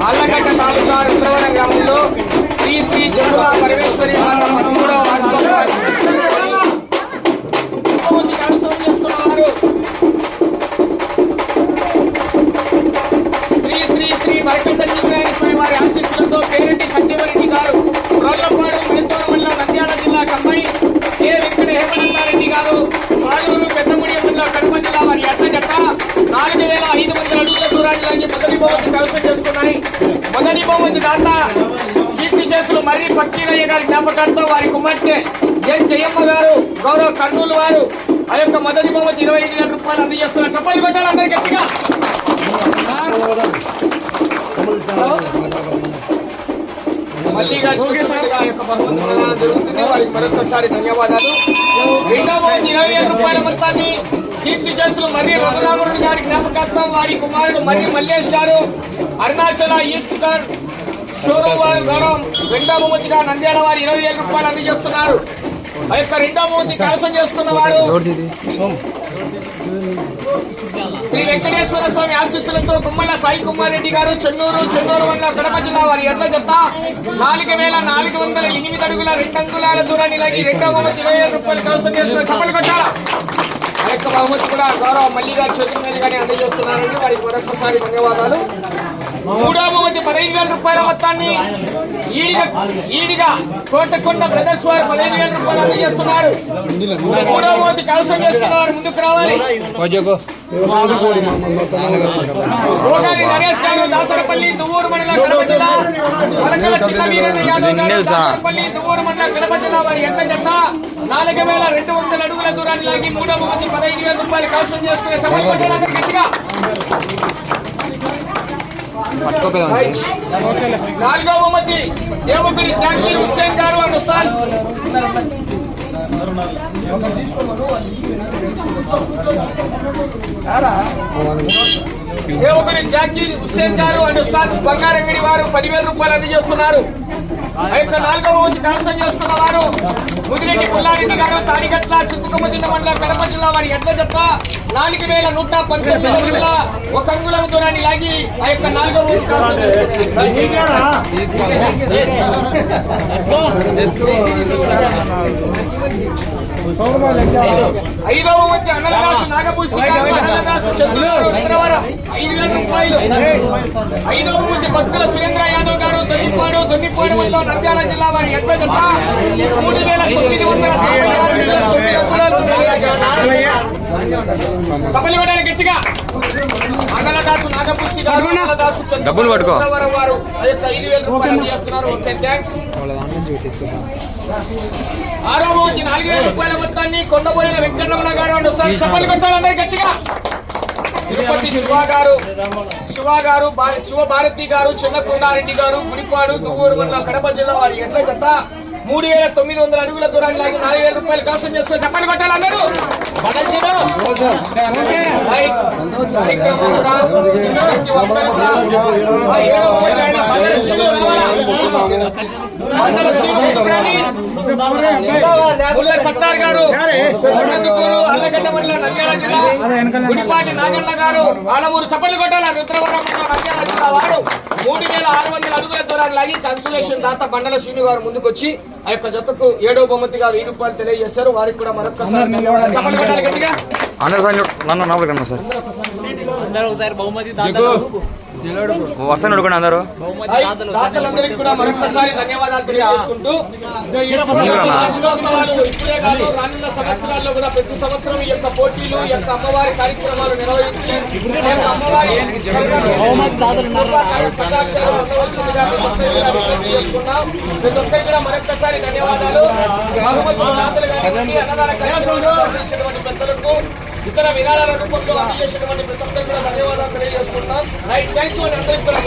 ఆళ్లగడ్డ తాలూకా రుద్రవరం గ్రామంలో శ్రీ శ్రీ జంబుల పరమేశ్వరి మాత 13వ వార్షికోత్సవాన్ని చేసుకున్నవారు శ్రీ శ్రీ శ్రీ మరటి సంజీవరాయ స్వామి వారి ఆశీస్సులతో పేరెడ్డి సత్యవరెడ్డి గారు రోళ్లపాడు మణితోర మండలం నంద్యాల జిల్లా కమ్మాయి ఏ వెంకట హేమనందారెడ్డి గారు మాలూరు పెద్దముడి మండలం కడప జిల్లా వారి ఎట్ల జట్ట 4500 అడుగుల దూరాన్ని లాగి మొదటి బహుమతి కైవసం చేసుకున్నాయి. మొదటి బహుమతి దాత కీర్తిశేషులు మర్రి పక్కీరయ్య గారి జ్ఞాపకాలతో వారి కుమార్తె ఎన్ జయమ్మ గారు గౌరవ కర్నూలు వారు ఆ యొక్క మొదటి బహుమతి 25,000 రూపాయలు అందజేస్తున్నారు. చెప్పాలి పెట్టాలి అందరు గట్టిగా. మల్లిగా యొక్క బహుమతి ప్రదానం జరుగుతుంది. వారికి మరొకసారి ధన్యవాదాలు. రెండవ బహుమతి 20,000 రూపాయల మొత్తాన్ని కీర్తి చేసులు మర్రి రఘురామరెడ్డి గారి జ్ఞాపకార్థం వారి కుమారుడు మర్రి మల్లేష్ గారు అరుణాచల ఈస్ట్ కార్ షోరూమ్ వారు గౌరవం రెండవ బహుమతిగా నంద్యాల వారి 20,000 రూపాయలు అందజేస్తున్నారు. ఆ యొక్క రెండవ బహుమతి కైవసం చేసుకున్న వారు శ్రీ వెంకటేశ్వర స్వామి ఆశీస్సులతో గుమ్మల సాయి కుమార్ రెడ్డి గారు చెన్నూరు మండలం కడప జిల్లా వారి ఎడ్ల జత 4,408 అడుగుల 2 అంగుళాల దూరాన్ని లాగి రెండవ బహుమతి 20,000 రూపాయలు కైవసం చేసుకున్న చప్పలు కొట్టాల. ఆ యొక్క బహుమతి కూడా గౌరవ మల్లి గారు చేతుల మీదుగానే అందజేస్తున్నారండి. వారికి మరొకసారి ధన్యవాదాలు. మూడవ బహుమతి 15,000 రూపాయల మొత్తాన్ని ఈడిగా కోటకొండ బ్రదర్స్ వారు 15,000 రూపాయలు అందజేస్తున్నారు. మూడవ బహుమతి కైవసం చేసుకున్నవారు ముందుకు రావాలి. భోగాది నరేష్ గారు దాసరపల్లి దువ్వూరు మండలం కడప జిల్లా వరకల చిన్న వీరన్న యాదవ్ గారు దాసరపల్లి దువ్వూరు మండలం కడప జిల్లా వారి ఎంత జత 4,200 అడుగుల దూరాన్ని లాగి మూడవ బహుమతి 15,000 రూపాయలు కైవసం చేసుకునే సభలు కొట్టాలందరూ గట్టిగా. నాలుగవ బహుమతి దేవగుడి జాకీర్ హుస్సేన్ గారు అండ్ సన్స్ దేవగుడి జాకీర్ హుస్సేన్ గారు అండ్ సన్స్ బంగారంగడి వారు 10,000 రూపాయలు అందజేస్తున్నారు. ఆ యొక్క నాలుగవ బహుమతి కైవసం చేసుకున్న వారు ముదిరెడ్డి పుల్లారెడ్డి గారు తాడిగట్ల చింతకొమ్మదిన్న మండలం కడప జిల్లా వారి ఎడ్ల జత 4,119 అడుగుల 1 అంగుళం దూరాన్ని లాగి ఆ యొక్క నాలుగవ బహుమతి ఐదవ బహుమతి అన్నదాసు నాగభూషి అన్నదాసు చంద్రవరం 5,000 రూపాయలు. ఐదవ బహుమతి భక్తుల సురేంద్ర యాదవ్ గారు దొన్నిపాడు మండలం నంద్యాల జిల్లా వారి ఎడ్ల జత 3,996 సభలు ఇవ్వడానికి గట్టిగా. అన్నదాసు నాగభూషి గారు అన్నదాసు చంద్రవరం వారు 5,000 రూపాయలు చేస్తున్నారు. Okay thanks. ఆరో బహుమతి 4,000 రూపాయల మొత్తాన్ని కొండబోయిన వెంకటరమణ గారు సభలు కొట్టాలి అందరి గట్టిగా. తిరుపతి శివ గారు శివభారతి గారు చిన్నకొండారెడ్డి గారు గుడిపాడు దువ్వూరు మండలం కడప జిల్లా వారి ఎడ్ల జత 3,900 అడుగుల దూరాన్ని లాగి 4,000 రూపాయలు కైవసం చేసుకుని చెప్పండి కొట్టాలి అందరూ. సత్తార్ గారు అల్లగడ్డ మండలం నంద్యాల జిల్లా గుడిపాటి నాగన్న గారు ఆలమూరు చప్పట్లు కొట్టాల రుద్రవరం నంద్యాల జిల్లా వారు 3,600 అడుగుల దూరాన్ని లాగి కన్సులేషన్ దాత బండల శ్రీను గారు ముందుకొచ్చి ఆ యొక్క జతకు 7వ బహుమతిగా 1,000 రూపాయలు తెలియజేశారు. వారికి కూడా మరొకసారి చప్పట్లు కొట్టాలి గట్టిగా. అందరూ బహుమతి వస్తాను అడుగుండి అందరూ దాతలందరికీ కూడా మరొకసారి ధన్యవాదాలు తెలియజేసుకుంటూ ఇప్పుడే కాదు రానున్న సంవత్సరాల్లో కూడా ప్రతి సంవత్సరం ఈ యొక్క పోటీలు ఈ యొక్క అమ్మవారి కార్యక్రమాలు నిర్వహించి అమ్మవారి చేసుకున్నాం. ప్రతి ఒక్కరికి కూడా మరొకసారి ధన్యవాదాలు. పెద్దలకు ఇతర విరాళాల రూపంలో అందజేసినటువంటి ప్రతి ఒక్కరికి కూడా ధన్యవాదాలు తెలియజేసుకుంటున్నాం. రైట్ థ్యాంక్ యూ అని అందరికీ కూడా